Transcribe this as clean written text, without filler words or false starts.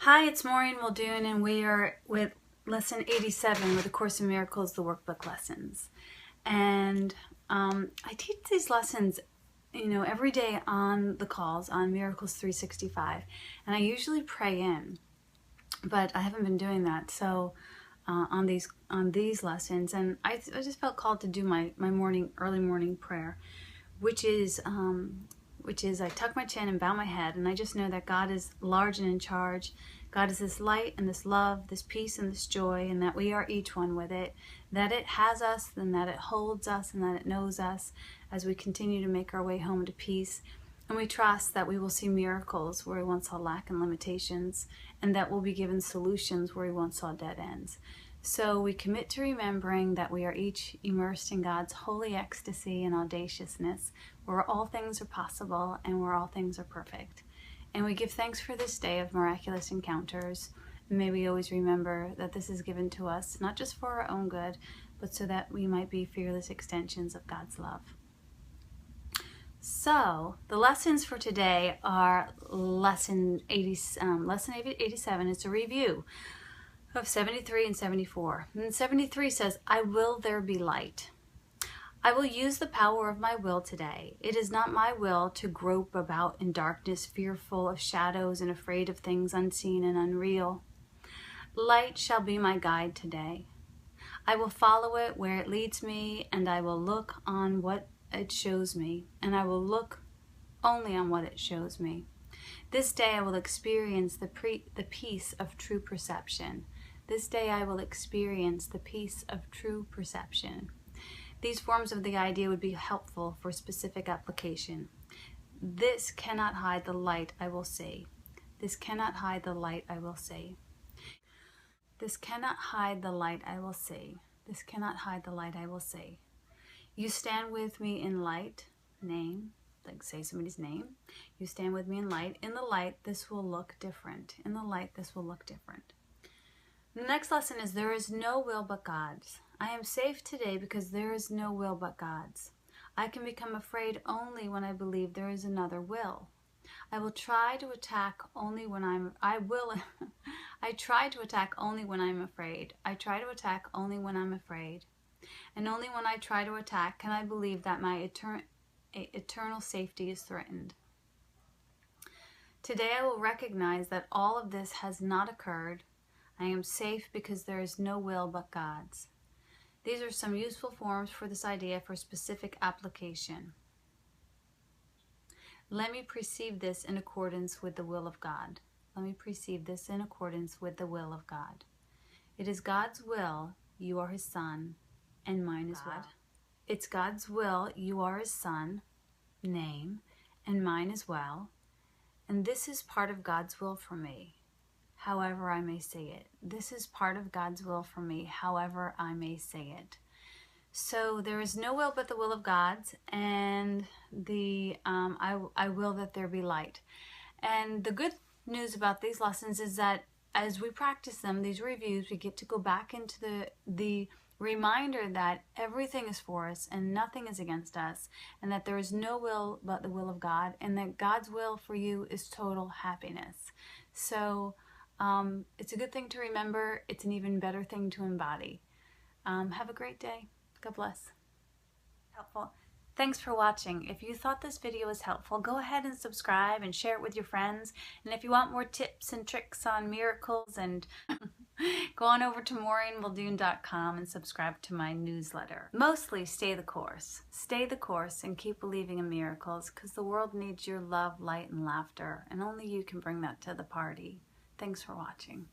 Hi, it's Maureen Muldoon, and we are with lesson 87 with the Course in Miracles, the workbook lessons. And I teach these lessons, every day on the calls on Miracles 365, and I usually pray in, but I haven't been doing that. So on these lessons, and I just felt called to do my early morning prayer, which is I tuck my chin and bow my head, and I just know that God is large and in charge. God is this light and this love, this peace and this joy, and that we are each one with it, that it has us and that it holds us and that it knows us as we continue to make our way home to peace. And we trust that we will see miracles where we once saw lack and limitations, and that we'll be given solutions where we once saw dead ends. So we commit to remembering that we are each immersed in God's holy ecstasy and audaciousness, where all things are possible and where all things are perfect. And we give thanks for this day of miraculous encounters. And may we always remember that this is given to us, not just for our own good, but so that we might be fearless extensions of God's love. So, the lessons for today are lesson 87. It's a review of 73 and 74. And 73 says, I will there be light. I will use the power of my will today. It is not my will to grope about in darkness, fearful of shadows and afraid of things unseen and unreal. Light shall be my guide today. I will follow it where it leads me, and I will look on what it shows me, and I will look only on what it shows me. This day I will experience the peace of true perception. This day I will experience the peace of true perception. These forms of the idea would be helpful for specific application. This cannot hide the light I will see. This cannot hide the light I will see. This cannot hide the light I will see. This cannot hide the light I will see. You stand with me in light, name, like say somebody's name. You stand with me in light. In the light, this will look different. In the light, this will look different. The next lesson is there is no will but God's. I am safe today because there is no will but God's. I can become afraid only when I believe there is another will. I will try to attack only when I try to attack only when I'm afraid. I try to attack only when I'm afraid. And only when I try to attack can I believe that my eternal safety is threatened. Today I will recognize that all of this has not occurred. I am safe because there is no will but God's. These are some useful forms for this idea for specific application. Let me perceive this in accordance with the will of God. Let me perceive this in accordance with the will of God. It is God's will, you are his son, and mine as well. It's God's will, you are his son, name, and mine as well. And this is part of God's will for me, however I may say it. This is part of God's will for me, however I may say it. So there is no will but the will of God's, and I will that there be light. And the good news about these lessons is that as we practice them, these reviews, we get to go back into the reminder that everything is for us and nothing is against us, and that there is no will but the will of God, and that God's will for you is total happiness. So it's a good thing to remember. It's an even better thing to embody. Have a great day. God bless. Helpful. Thanks for watching. If you thought this video was helpful, go ahead and subscribe and share it with your friends. And if you want more tips and tricks on miracles, and go on over to MaureenMuldoon.com and subscribe to my newsletter. Mostly stay the course. Stay the course and keep believing in miracles, because the world needs your love, light, and laughter, and only you can bring that to the party. Thanks for watching.